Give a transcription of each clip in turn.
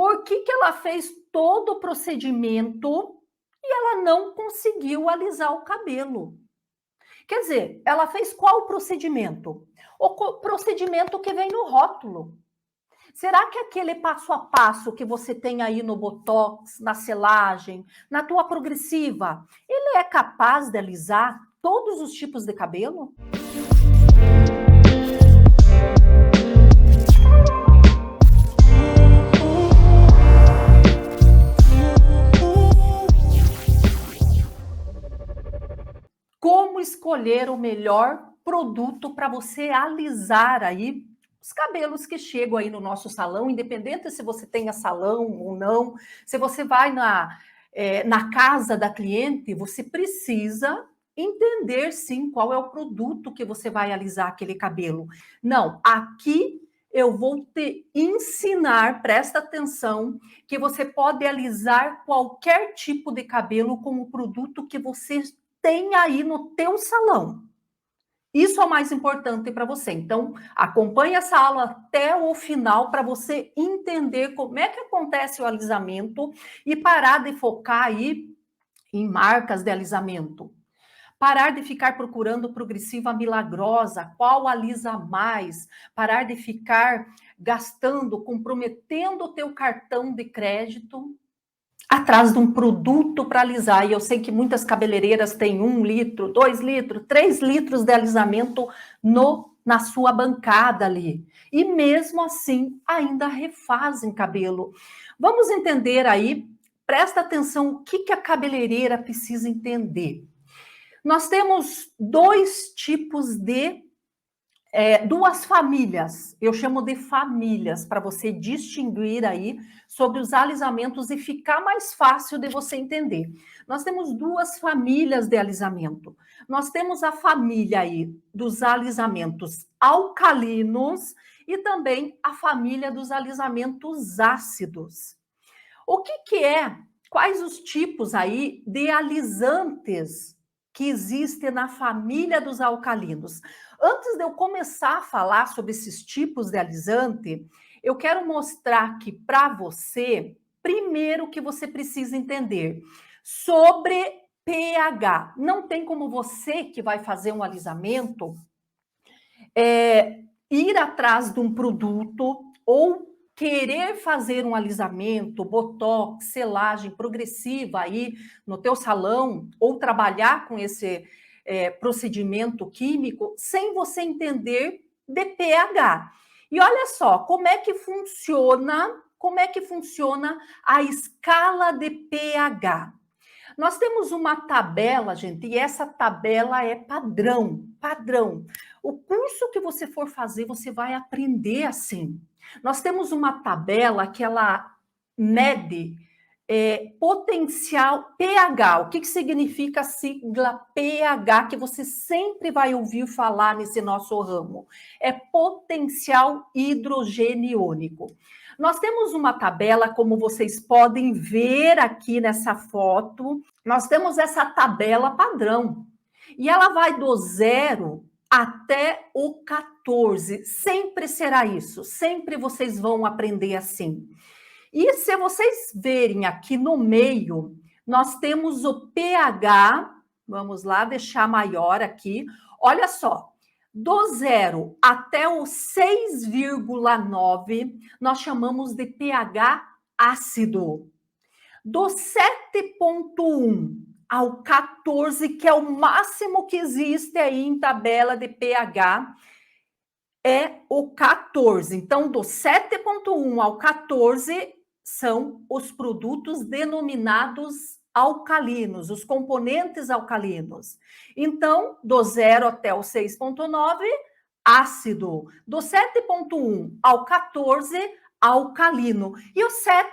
Por que que ela fez todo o procedimento e ela não conseguiu alisar o cabelo? Quer dizer, ela fez qual procedimento? Procedimento que vem no rótulo. Será que aquele passo a passo que você tem aí no Botox, na selagem, na tua progressiva, ele é capaz de alisar todos os tipos de cabelo? Como escolher o melhor produto para você alisar aí os cabelos que chegam aí no nosso salão, independente se você tenha salão ou não, se você vai na casa da cliente, você precisa entender sim qual é o produto que você vai alisar aquele cabelo. Não, aqui eu vou te ensinar, presta atenção, que você pode alisar qualquer tipo de cabelo com o produto que você tem aí no teu salão. Isso é o mais importante para você. Então, acompanhe essa aula até o final para você entender como é que acontece o alisamento e parar de focar aí em marcas de alisamento. Parar de ficar procurando progressiva milagrosa, qual alisa mais, parar de ficar gastando, comprometendo o teu cartão de crédito atrás de um produto para alisar. E eu sei que muitas cabeleireiras têm 1 litro, 2 litros, 3 litros de alisamento na sua bancada ali. E mesmo assim, ainda refazem cabelo. Vamos entender aí, presta atenção, o que a cabeleireira precisa entender. Nós temos dois tipos de duas famílias, eu chamo de famílias, para você distinguir aí sobre os alisamentos e ficar mais fácil de você entender. Nós temos duas famílias de alisamento. Nós temos a família aí dos alisamentos alcalinos e também a família dos alisamentos ácidos. O que é? Quais os tipos aí de alisantes que existem na família dos alcalinos? Antes de eu começar a falar sobre esses tipos de alisante, eu quero mostrar aqui para você, primeiro, que você precisa entender sobre pH. Não tem como você que vai fazer um alisamento ir atrás de um produto ou querer fazer um alisamento, botox, selagem progressiva aí no teu salão ou trabalhar com esse procedimento químico sem você entender de pH. E olha só, como é que funciona a escala de pH. Nós temos uma tabela, gente, e essa tabela é padrão. O curso que você for fazer, você vai aprender assim. Nós temos uma tabela que ela mede potencial pH. O que significa a sigla pH, que você sempre vai ouvir falar nesse nosso ramo? É potencial hidrogeniônico. Nós temos uma tabela, como vocês podem ver aqui nessa foto, nós temos essa tabela padrão. E ela vai do 0 até o 14. Sempre será isso. Sempre vocês vão aprender assim. E se vocês verem aqui no meio, nós temos o pH. Vamos lá, deixar maior aqui. Olha só. Do 0 até o 6,9, nós chamamos de pH ácido. Do 7,1 ao 14, que é o máximo que existe aí em tabela de pH, é o 14. Então, do 7,1 ao 14 são os produtos denominados alcalinos, os componentes alcalinos. Então, do 0 até o 6,9, ácido. Do 7,1 ao 14, alcalino. E o 7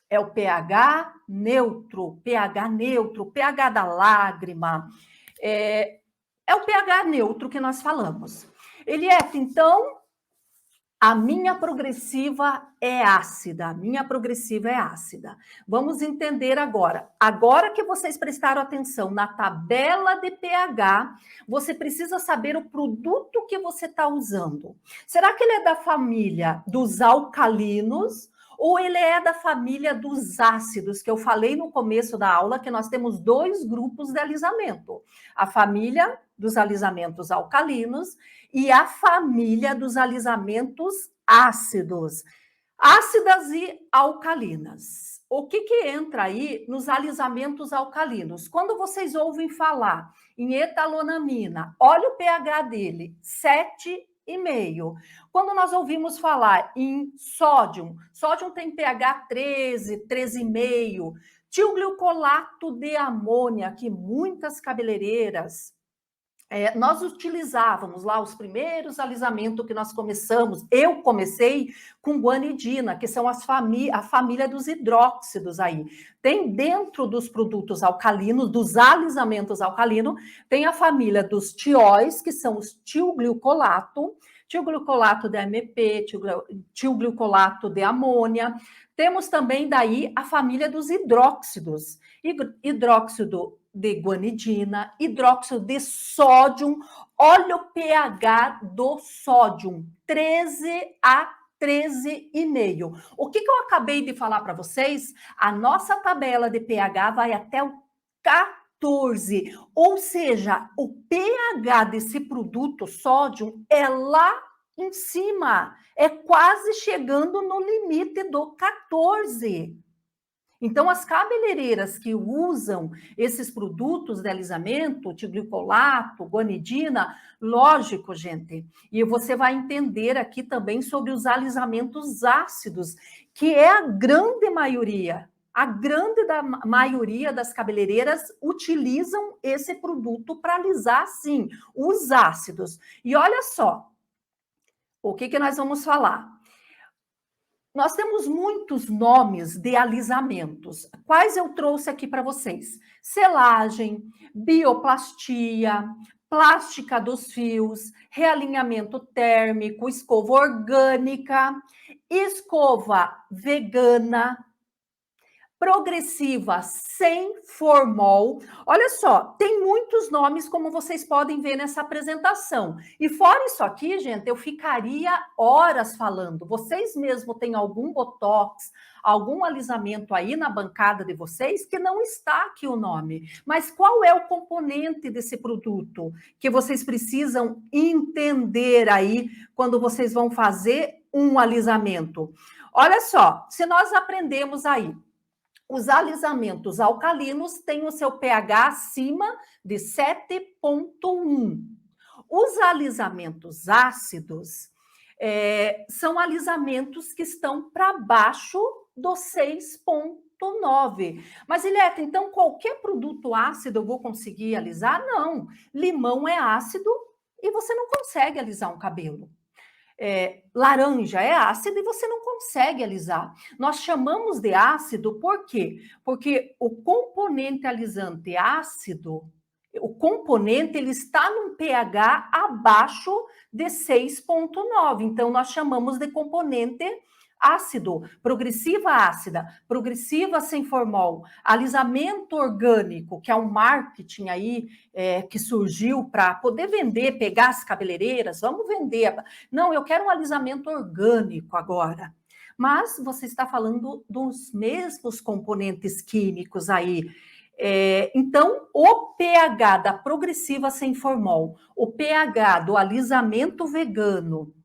é o pH neutro, pH da lágrima. É o pH neutro que nós falamos. Eliette, então, a minha progressiva é ácida. Vamos entender agora. Agora que vocês prestaram atenção na tabela de pH, você precisa saber o produto que você está usando. Será que ele é da família dos alcalinos ou ele é da família dos ácidos, que eu falei no começo da aula, que nós temos 2 grupos de alisamento. A família dos alisamentos alcalinos e a família dos alisamentos ácidos. Ácidas e alcalinas. O que entra aí nos alisamentos alcalinos? Quando vocês ouvem falar em etalonamina, olha o pH dele, 7,5. Quando nós ouvimos falar em sódio, sódio tem pH 13, 13,5. Tilglicolato de amônia, que muitas cabeleireiras nós utilizávamos lá os primeiros alisamentos que nós começamos. Eu comecei com guanidina, que são a família dos hidróxidos aí. Tem dentro dos produtos alcalinos, dos alisamentos alcalinos, tem a família dos tióis, que são os tilglicolato de AMP, tilglicolato de amônia. Temos também daí a família dos hidróxidos, hidróxido de guanidina, hidróxido de sódio. Olha o pH do sódio, 13 a 13,5. O que eu acabei de falar para vocês? A nossa tabela de pH vai até o 14, ou seja, o pH desse produto sódio é lá em cima, é quase chegando no limite do 14. Então, as cabeleireiras que usam esses produtos de alisamento, tilglicolato, guanidina, lógico, gente, e você vai entender aqui também sobre os alisamentos ácidos, que é a grande maioria das cabeleireiras utilizam esse produto para alisar, sim, os ácidos. E olha só, o que nós vamos falar? Nós temos muitos nomes de alisamentos. Quais eu trouxe aqui para vocês? Selagem, bioplastia, plástica dos fios, realinhamento térmico, escova orgânica, escova vegana, progressiva sem formol. Olha só, tem muitos nomes, como vocês podem ver nessa apresentação. E fora isso aqui, gente, eu ficaria horas falando. Vocês mesmo têm algum botox, algum alisamento aí na bancada de vocês que não está aqui o nome. Mas qual é o componente desse produto que vocês precisam entender aí quando vocês vão fazer um alisamento? Olha só, se nós aprendemos aí, os alisamentos alcalinos têm o seu pH acima de 7,1. Os alisamentos ácidos são alisamentos que estão para baixo do 6,9. Mas, Ileta, então qualquer produto ácido eu vou conseguir alisar? Não. Limão é ácido e você não consegue alisar um cabelo. Laranja é ácido e você não consegue alisar. Nós chamamos de ácido por quê? Porque o componente alisante ácido, o componente ele está num pH abaixo de 6,9. Então, nós chamamos de componente ácido, progressiva ácida, progressiva sem formol, alisamento orgânico, que é um marketing aí que surgiu para poder vender, pegar as cabeleireiras, vamos vender. Não, eu quero um alisamento orgânico agora. Mas você está falando dos mesmos componentes químicos aí. Então, o pH da progressiva sem formol, o pH do alisamento vegano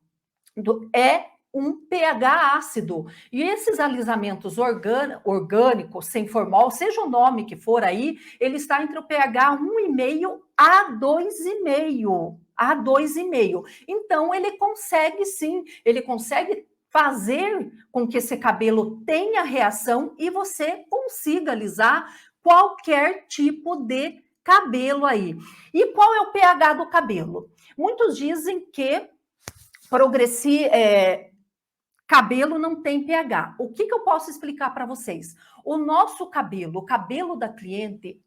é um pH ácido. E esses alisamentos orgânicos, sem formol, seja o nome que for aí, ele está entre o pH 1,5 a 2,5. A 2,5. Então, ele consegue sim, ele consegue fazer com que esse cabelo tenha reação e você consiga alisar qualquer tipo de cabelo aí. E qual é o pH do cabelo? Muitos dizem que cabelo não tem pH. O que eu posso explicar para vocês? O nosso cabelo, o cabelo da cliente,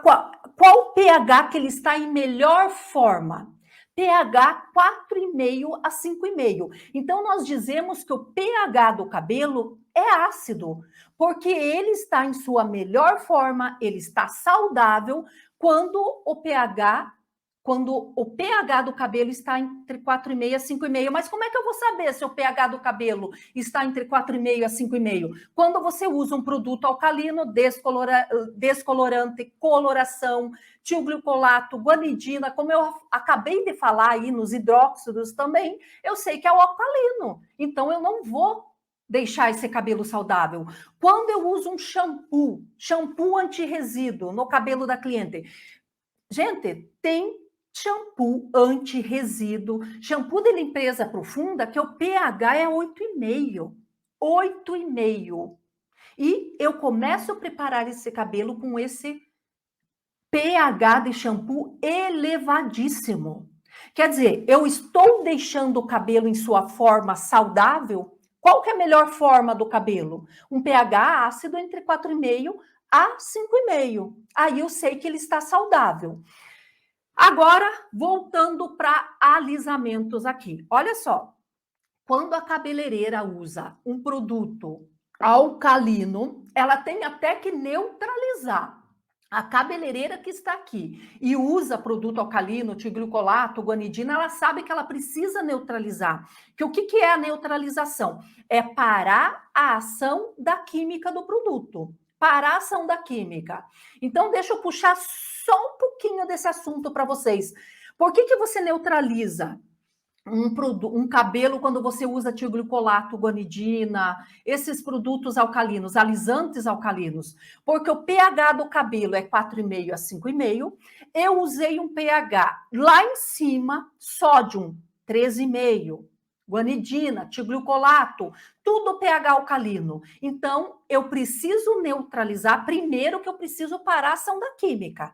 qual o pH que ele está em melhor forma? pH 4,5 a 5,5. Então, nós dizemos que o pH do cabelo é ácido, porque ele está em sua melhor forma, ele está saudável, quando o pH quando o pH do cabelo está entre 4,5 a 5,5. Mas como é que eu vou saber se o pH do cabelo está entre 4,5 a 5,5? Quando você usa um produto alcalino, descolorante, coloração, tilglicolato, guanidina, como eu acabei de falar aí nos hidróxidos também, eu sei que é o alcalino. Então, eu não vou deixar esse cabelo saudável. Quando eu uso um shampoo anti-resíduo no cabelo da cliente, gente, tem shampoo anti-resíduo, shampoo de limpeza profunda, que o pH é 8,5. 8,5. E eu começo a preparar esse cabelo com esse pH de shampoo elevadíssimo. Quer dizer, eu estou deixando o cabelo em sua forma saudável. Qual que é a melhor forma do cabelo? Um pH ácido entre 4,5 a 5,5. Aí eu sei que ele está saudável. Agora, voltando para alisamentos aqui. Olha só, quando a cabeleireira usa um produto alcalino, ela tem até que neutralizar. A cabeleireira que está aqui e usa produto alcalino, tilglicolato, guanidina, ela sabe que ela precisa neutralizar. Que o que é a neutralização? É parar a ação da química do produto. Parar a ação da química. Então, deixa eu puxar só um pouquinho desse assunto para vocês. Por que você neutraliza um cabelo quando você usa tilglicolato, guanidina, esses produtos alcalinos, alisantes alcalinos? Porque o pH do cabelo é 4,5 a 5,5. Eu usei um pH lá em cima, sódio 13,5. Guanidina, tilglicolato, tudo pH alcalino. Então, eu preciso neutralizar, primeiro que eu preciso parar a ação da química.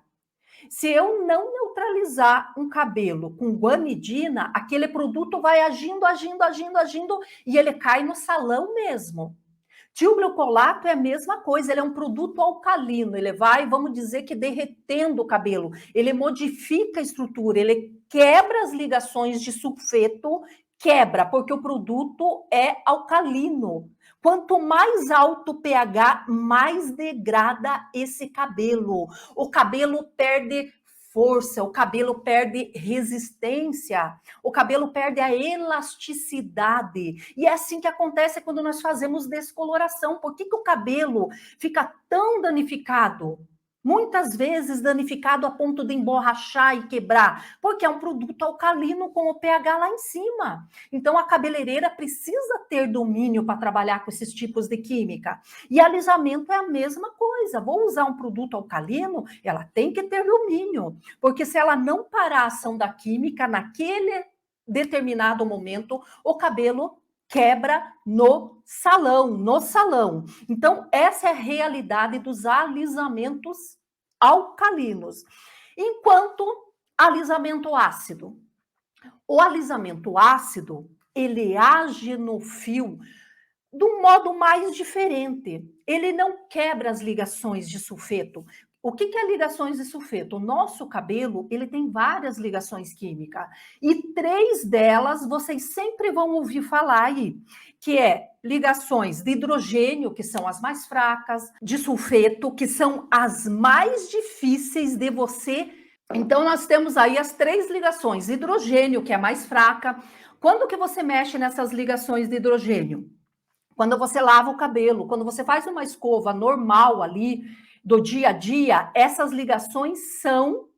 Se eu não neutralizar um cabelo com guanidina, aquele produto vai agindo, e ele cai no salão mesmo. Tilglicolato é a mesma coisa, ele é um produto alcalino, ele vai, vamos dizer que derretendo o cabelo, ele modifica a estrutura, ele quebra as ligações de sulfeto, quebra, porque o produto é alcalino. Quanto mais alto o pH, mais degrada esse cabelo. O cabelo perde força, o cabelo perde resistência, o cabelo perde a elasticidade. E é assim que acontece quando nós fazemos descoloração. Por que o cabelo fica tão danificado? Muitas vezes danificado a ponto de emborrachar e quebrar, porque é um produto alcalino com o pH lá em cima. Então, a cabeleireira precisa ter domínio para trabalhar com esses tipos de química. E alisamento é a mesma coisa. Vou usar um produto alcalino, ela tem que ter domínio, porque se ela não parar a ação da química naquele determinado momento, o cabelo quebra no salão. Então, essa é a realidade dos alisamentos alcalinos. Enquanto alisamento ácido. O alisamento ácido, ele age no fio de um modo mais diferente. Ele não quebra as ligações de sulfeto. O que é ligações de sulfeto? O nosso cabelo, ele tem várias ligações químicas. E 3 delas vocês sempre vão ouvir falar aí, que é ligações de hidrogênio, que são as mais fracas, de sulfeto, que são as mais difíceis de você. Então, nós temos aí as 3 ligações. Hidrogênio, que é a mais fraca. Quando que você mexe nessas ligações de hidrogênio? Quando você lava o cabelo, quando você faz uma escova normal ali, do dia a dia, essas ligações são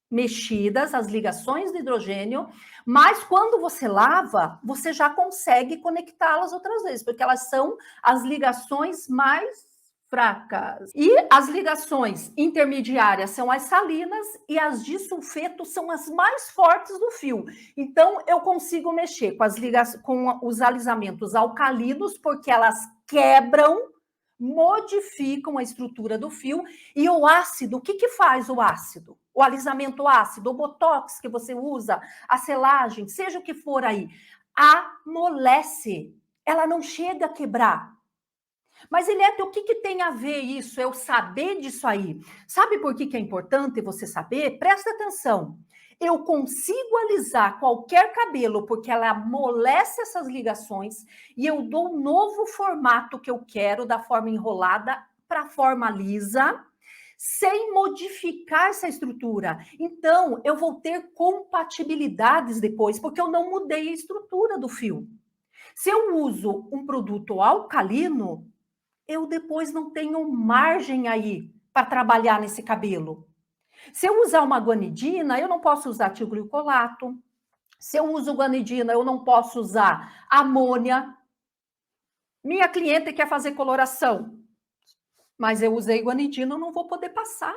mexidas, as ligações de hidrogênio, mas quando você lava, você já consegue conectá-las outras vezes, porque elas são as ligações mais fracas. E as ligações intermediárias são as salinas e as de sulfeto são as mais fortes do fio. Então, eu consigo mexer com os alisamentos alcalinos, porque elas quebram, modificam a estrutura do fio. E o ácido, o que faz o ácido? O alisamento ácido, o botox que você usa, a selagem, seja o que for aí, amolece. Ela não chega a quebrar. Mas, Eliette, o que tem a ver isso? Eu saber disso aí. Sabe por que é importante você saber? Presta atenção. Eu consigo alisar qualquer cabelo porque ela amolece essas ligações e eu dou um novo formato que eu quero, da forma enrolada para a forma lisa, sem modificar essa estrutura. Então, eu vou ter compatibilidades depois, porque eu não mudei a estrutura do fio. Se eu uso um produto alcalino, eu depois não tenho margem aí para trabalhar nesse cabelo. Se eu usar uma guanidina, eu não posso usar tilglicolato. Se eu uso guanidina, eu não posso usar amônia. Minha cliente quer fazer coloração, mas eu usei guanidina, eu não vou poder passar.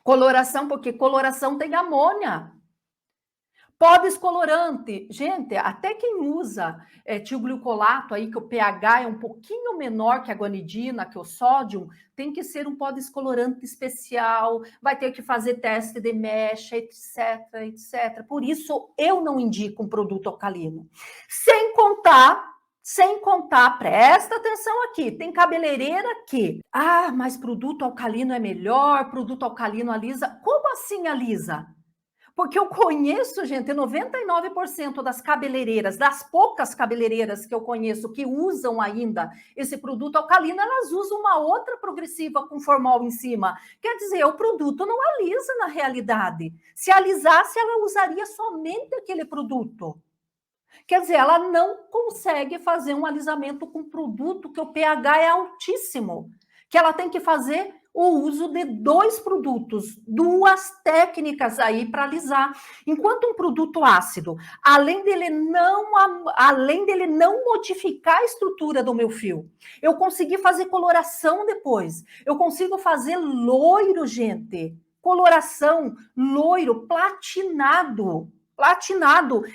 Coloração, porque coloração tem amônia. Pó descolorante. Gente, até quem usa tilglicolato aí, que o pH é um pouquinho menor que a guanidina, que o sódio, tem que ser um pó descolorante especial, vai ter que fazer teste de mecha, etc, etc. Por isso, eu não indico um produto alcalino. Sem contar, presta atenção aqui, tem cabeleireira que, mas produto alcalino é melhor, produto alcalino alisa. Como assim alisa? Porque eu conheço, gente, 99% das cabeleireiras, das poucas cabeleireiras que eu conheço que usam ainda esse produto alcalino, elas usam uma outra progressiva com formol em cima. Quer dizer, o produto não alisa na realidade. Se alisasse, ela usaria somente aquele produto. Quer dizer, ela não consegue fazer um alisamento com produto que o pH é altíssimo, que ela tem que fazer o uso de 2 produtos, 2 técnicas aí para alisar. Enquanto um produto ácido, além dele não modificar a estrutura do meu fio, eu consegui fazer coloração depois, eu consigo fazer loiro, gente, coloração, loiro, platinado.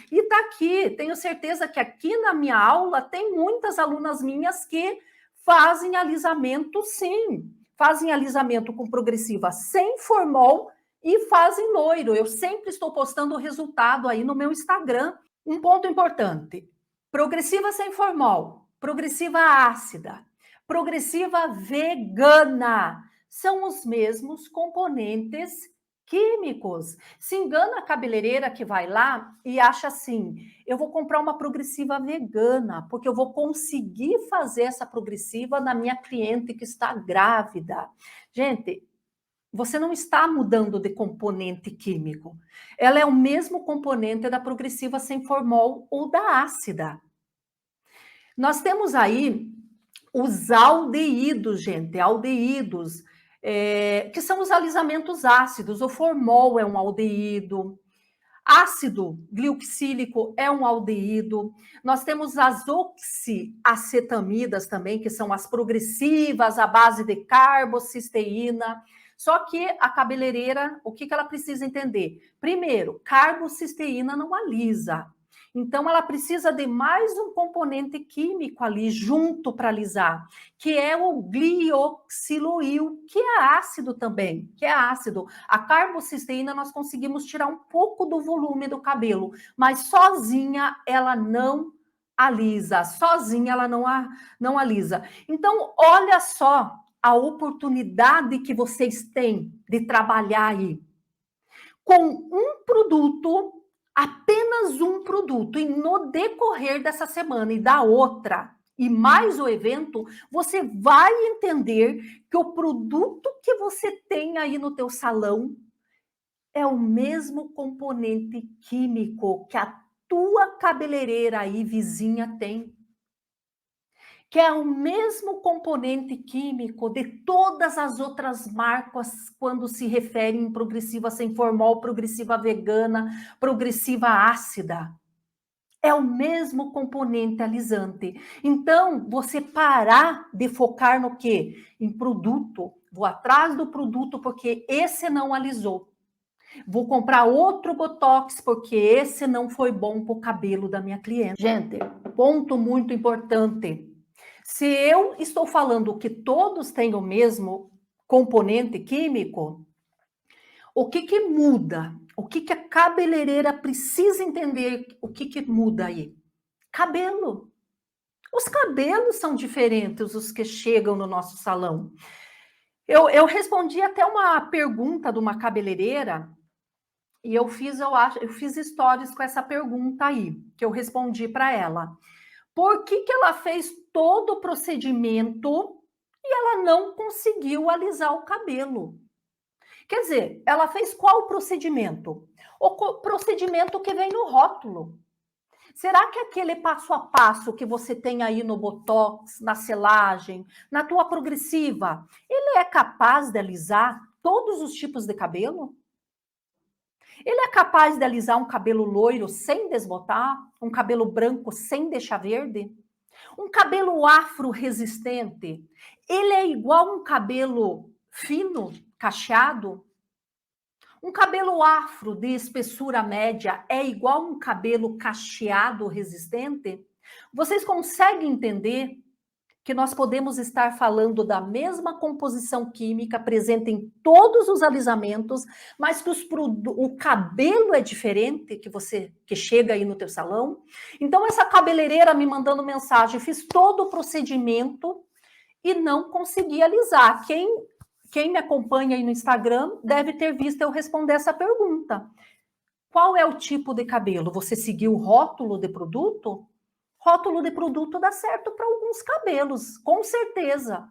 E tá aqui, tenho certeza que aqui na minha aula tem muitas alunas minhas que fazem alisamento, sim, fazem alisamento com progressiva sem formol e fazem loiro. Eu sempre estou postando o resultado aí no meu Instagram. Um ponto importante: progressiva sem formol, progressiva ácida, progressiva vegana, são os mesmos componentes químicos. Se engana a cabeleireira que vai lá e acha assim: eu vou comprar uma progressiva vegana, porque eu vou conseguir fazer essa progressiva na minha cliente que está grávida. Gente, você não está mudando de componente químico. Ela é o mesmo componente da progressiva sem formol ou da ácida. Nós temos aí os aldeídos, gente, aldeídos, que são os alisamentos ácidos. O formol é um aldeído, ácido glioxílico é um aldeído. Nós temos as oxiacetamidas também, que são as progressivas à base de carbocisteína. Só que a cabeleireira, o que ela precisa entender? Primeiro, carbocisteína não alisa. Então, ela precisa de mais um componente químico ali junto para alisar, que é o glioxiloil, que é ácido também, que é ácido. A carbocisteína nós conseguimos tirar um pouco do volume do cabelo, mas sozinha ela não alisa, sozinha ela não alisa. Então, olha só a oportunidade que vocês têm de trabalhar aí. Com um produto, apenas um produto, e no decorrer dessa semana e da outra, e mais o evento, você vai entender que o produto que você tem aí no teu salão é o mesmo componente químico que a tua cabeleireira aí vizinha tem, que é o mesmo componente químico de todas as outras marcas quando se refere em progressiva sem formol, progressiva vegana, progressiva ácida. É o mesmo componente alisante. Então, você parar de focar no quê? Em produto. Vou atrás do produto porque esse não alisou. Vou comprar outro Botox porque esse não foi bom para o cabelo da minha cliente. Gente, ponto muito importante. Se eu estou falando que todos têm o mesmo componente químico, o que muda? O que a cabeleireira precisa entender? O que muda aí? Cabelo. Os cabelos são diferentes, os que chegam no nosso salão. Eu respondi até uma pergunta de uma cabeleireira e eu fiz stories com essa pergunta aí, que eu respondi para ela. Por que ela fez todo o procedimento e ela não conseguiu alisar o cabelo? Quer dizer, ela fez qual procedimento? Procedimento que vem no rótulo. Será que aquele passo a passo que você tem aí no Botox, na selagem, na tua progressiva, ele é capaz de alisar todos os tipos de cabelo? Ele é capaz de alisar um cabelo loiro sem desbotar? Um cabelo branco sem deixar verde? Um cabelo afro resistente, ele é igual um cabelo fino, cacheado? Um cabelo afro de espessura média é igual um cabelo cacheado resistente? Vocês conseguem entender que nós podemos estar falando da mesma composição química presente em todos os alisamentos, mas que o cabelo é diferente que chega aí no teu salão? Então essa cabeleireira me mandando mensagem, fiz todo o procedimento e não consegui alisar. Quem me acompanha aí no Instagram deve ter visto eu responder essa pergunta. Qual é o tipo de cabelo? Você seguiu o rótulo de produto? Rótulo de produto dá certo para alguns cabelos, com certeza.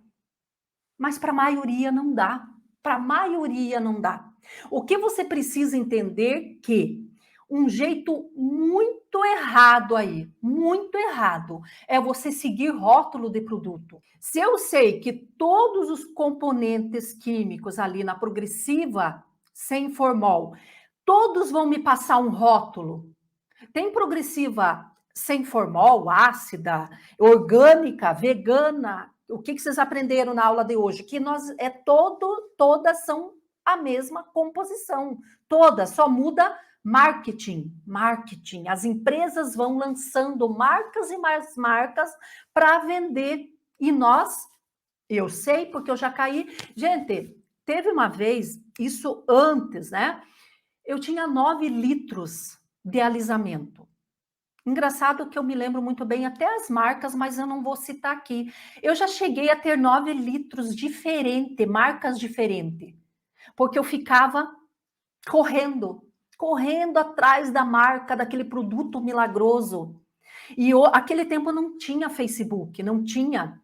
Mas para a maioria não dá. Para a maioria não dá. O que você precisa entender que um jeito muito errado aí, muito errado, é você seguir rótulo de produto. Se eu sei que todos os componentes químicos ali na progressiva sem formol, todos vão me passar um rótulo. Tem progressiva sem formol, ácida, orgânica, vegana. O que vocês aprenderam na aula de hoje? Que todas são a mesma composição. Todas, só muda marketing. Marketing. As empresas vão lançando marcas e mais marcas para vender. E eu sei porque eu já caí. Gente, teve uma vez, isso antes, né? Eu tinha 9 litros de alisamento. Engraçado que eu me lembro muito bem até as marcas, mas eu não vou citar aqui. Eu já cheguei a ter 9 litros diferentes, marcas diferentes, porque eu ficava correndo atrás da marca, daquele produto milagroso. E aquele tempo não tinha Facebook, não tinha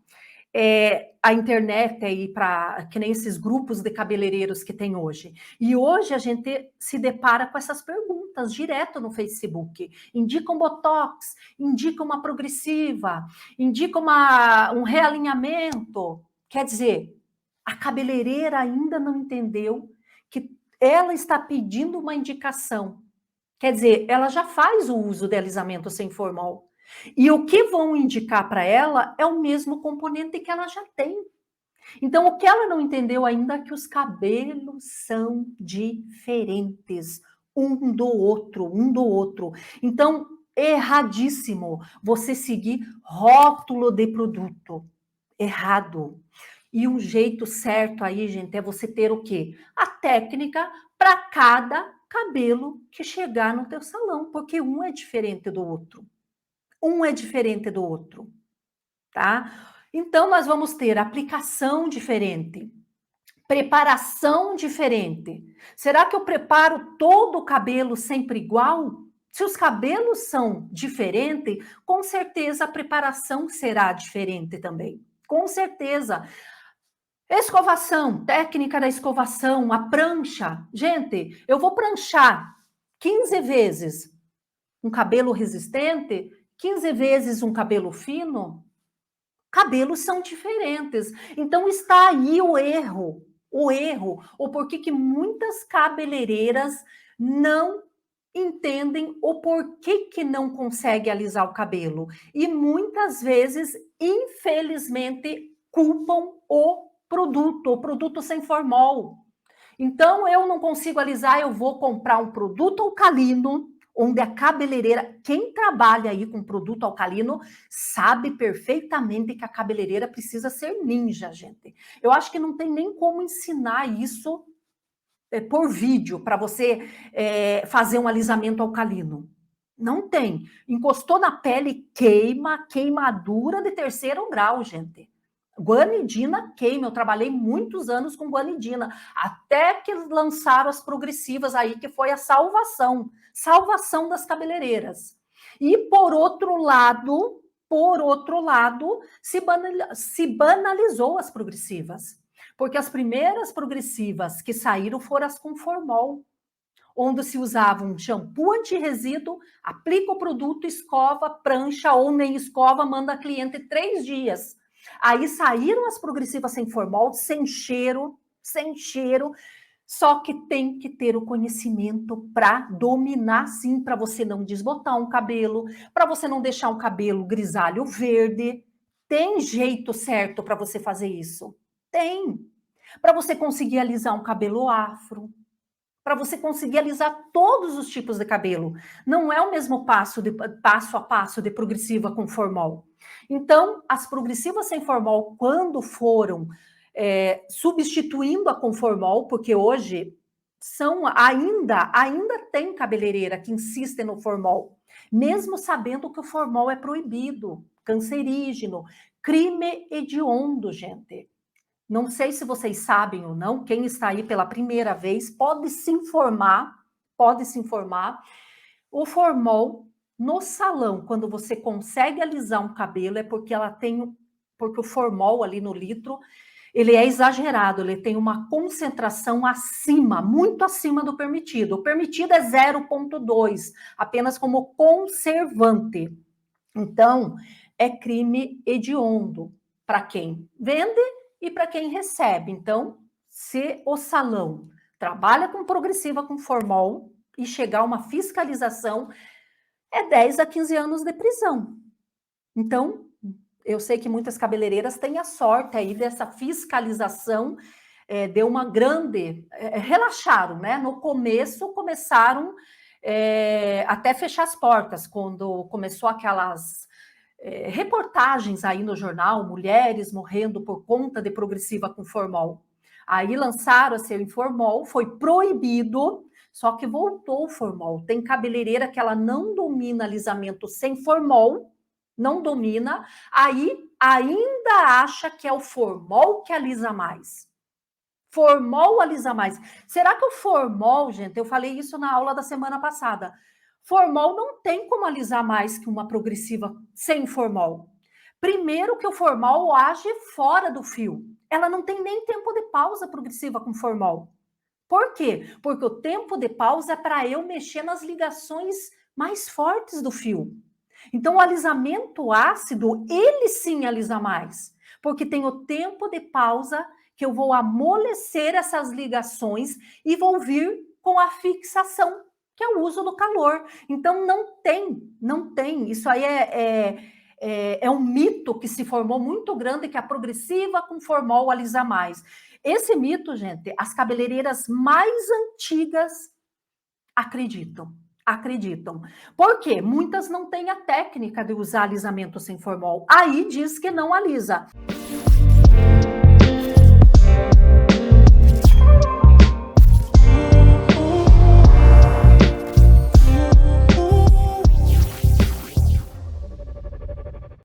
a internet aí para que nem esses grupos de cabeleireiros que tem hoje. E hoje a gente se depara com essas perguntas direto no Facebook. Indica um Botox, indica uma progressiva, indica um realinhamento. Quer dizer, a cabeleireira ainda não entendeu que ela está pedindo uma indicação. Quer dizer, ela já faz o uso de alisamento sem formol. E o que vão indicar para ela é o mesmo componente que ela já tem. Então, o que ela não entendeu ainda é que os cabelos são diferentes um do outro. Então, erradíssimo você seguir rótulo de produto. Errado. E um jeito certo aí, gente, é você ter o quê? A técnica para cada cabelo que chegar no teu salão, porque um é diferente do outro. Um é diferente do outro, tá? Então, nós vamos ter aplicação diferente, preparação diferente. Será que eu preparo todo o cabelo sempre igual? Se os cabelos são diferentes, com certeza a preparação será diferente também. Com certeza. Escovação, técnica da escovação, a prancha. Gente, eu vou pranchar 15 vezes um cabelo resistente, 15 vezes um cabelo fino. Cabelos são diferentes. Então está aí o erro. O porquê que muitas cabeleireiras não entendem o porquê que não consegue alisar o cabelo. E muitas vezes, infelizmente, culpam o produto sem formol. Então, eu não consigo alisar, eu vou comprar um produto alcalino, onde a cabeleireira, quem trabalha aí com produto alcalino, sabe perfeitamente que a cabeleireira precisa ser ninja, gente. Eu acho que não tem nem como ensinar isso por vídeo, para você fazer um alisamento alcalino. Não tem. Encostou na pele, queimadura de 3º grau, gente. Guanidina queima, eu trabalhei muitos anos com guanidina, até que lançaram as progressivas aí, que foi a salvação das cabeleireiras. E por outro lado, se banalizou as progressivas. Porque as primeiras progressivas que saíram foram as com formol, onde se usava um shampoo anti-resíduo, aplica o produto, escova, prancha ou nem escova, manda a cliente 3 dias. Aí saíram as progressivas sem formol, sem cheiro, só que tem que ter o conhecimento para dominar, sim, para você não desbotar um cabelo, para você não deixar um cabelo grisalho verde. Tem jeito certo para você fazer isso? Tem. Para você conseguir alisar um cabelo afro, para você conseguir alisar todos os tipos de cabelo. Não é o mesmo passo a passo de progressiva com formol. Então, as progressivas sem formol, quando foram substituindo a com formol, porque hoje ainda tem cabeleireira que insiste no formol, mesmo sabendo que o formol é proibido, cancerígeno, crime hediondo, gente. Não sei se vocês sabem ou não, quem está aí pela primeira vez pode se informar, O formol no salão, quando você consegue alisar um cabelo, é porque porque o formol ali no litro, ele é exagerado, ele tem uma concentração acima, muito acima do permitido. O permitido é 0,2, apenas como conservante. Então, é crime hediondo para quem vende e para quem recebe. Então, se o salão trabalha com progressiva com formol e chegar a uma fiscalização, é 10 a 15 anos de prisão. Então, eu sei que muitas cabeleireiras têm a sorte aí dessa fiscalização, deu uma grande... relaxaram, né? No começo, começaram até fechar as portas, quando começou aquelas reportagens aí no jornal, mulheres morrendo por conta de progressiva com formol. Aí lançaram a ser em formol, foi proibido, só que voltou o formol. Tem cabeleireira que ela não domina alisamento sem formol, não domina, aí ainda acha que é o formol que alisa mais. Formol alisa mais. Será que o formol, gente, eu falei isso na aula da semana passada, formol não tem como alisar mais que uma progressiva sem formol. Primeiro que o formol age fora do fio. Ela não tem nem tempo de pausa progressiva com formol. Por quê? Porque o tempo de pausa é para eu mexer nas ligações mais fortes do fio. Então, o alisamento ácido, ele sim alisa mais, porque tem o tempo de pausa que eu vou amolecer essas ligações e vou vir com a fixação, que é o uso do calor. Então, não tem. Isso aí é um mito que se formou muito grande, que a progressiva com formol alisa mais. Esse mito, gente, as cabeleireiras mais antigas acreditam. Por quê? Muitas não têm a técnica de usar alisamento sem formol. Aí diz que não alisa.